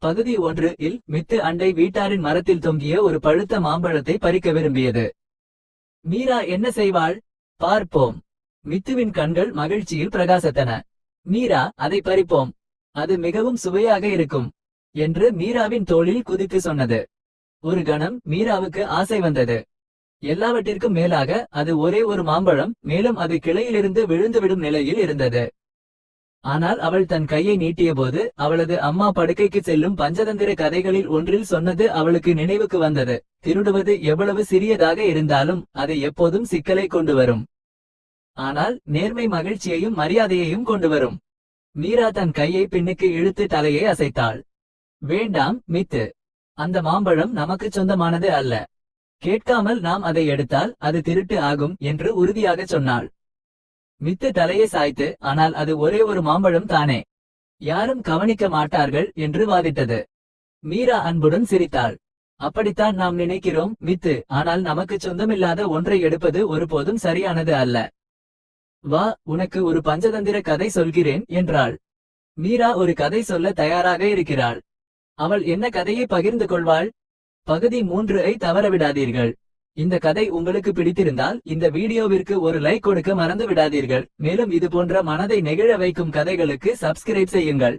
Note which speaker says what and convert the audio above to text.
Speaker 1: பகுதி 1 இல் மித்து அண்டை வீட்டாரின் மரத்தில் தொங்கிய ஒரு பழுத்த மாம்பழத்தை பறிக்க விரும்பியது. மீரா என்ன செய்வாள்? பார்ப்போம். மித்துவின் கண்கள் மகிழ்ச்சியில் பிரகாசத்தன. மீரா, அதை பறிப்போம். அது மிகவும் சுவையாக இருக்கும் என்று மீராவின் தோளில் குதித்து சொன்னது. ஒரு கணம் மீராவுக்கு ஆசை வந்தது. எல்லாவற்றிற்கும் மேலாக அது ஒரே ஒரு மாம்பழம், மேலும் அது கிளையிலிருந்து விழுந்துவிடும் நிலையில் இருந்தது. ஆனால் அவள் தன் கையை நீட்டியபோது அவளது அம்மா படுக்கைக்கு செல்லும் பஞ்சதந்திர கதைகளில் ஒன்றில் சொன்னது அவளுக்கு நினைவுக்கு வந்தது. திருடுவது எவ்வளவு சிறியதாக இருந்தாலும் அது எப்போதும் சிக்கலை கொண்டு வரும். ஆனால் நேர்மை மகிழ்ச்சியையும் மரியாதையையும் கொண்டு வரும். மீரா தன் கையை பின்னுக்கு இழுத்து தலையை அசைத்தாள். வேண்டாம் மித்து, அந்த மாம்பழம் நமக்கு சொந்தமானது அல்ல. கேட்காமல் நாம் அதை எடுத்தால் அது திருட்டு ஆகும் என்று உறுதியாக சொன்னாள். மித்து தலையை சாய்த்து, ஆனால் அது ஒரே ஒரு மாம்பழம் தானே, யாரும் கவனிக்க மாட்டார்கள் என்று வாதிட்டது. மீரா அன்புடன் சிரித்தாள். அப்படித்தான் நாம் நினைக்கிறோம் மித்து, ஆனால் நமக்கு சொந்தமில்லாத ஒன்றை எடுப்பது ஒருபோதும் சரியானது அல்ல. வா, உனக்கு ஒரு பஞ்சதந்திர கதை சொல்கிறேன் என்றாள். மீரா ஒரு கதை சொல்ல தயாராக இருக்கிறாள். அவள் என்ன கதையை பகிர்ந்து கொள்வாள்? பகுதி 3ஐ தவறவிடாதீர்கள். இந்த கதை உங்களுக்கு பிடித்திருந்தால் இந்த வீடியோவிற்கு ஒரு லைக் கொடுக்க மறந்து விடாதீர்கள். மேலும் இது போன்ற மனதை நெகிழ வைக்கும் கதைகளுக்கு சப்ஸ்கிரைப் செய்யுங்கள்.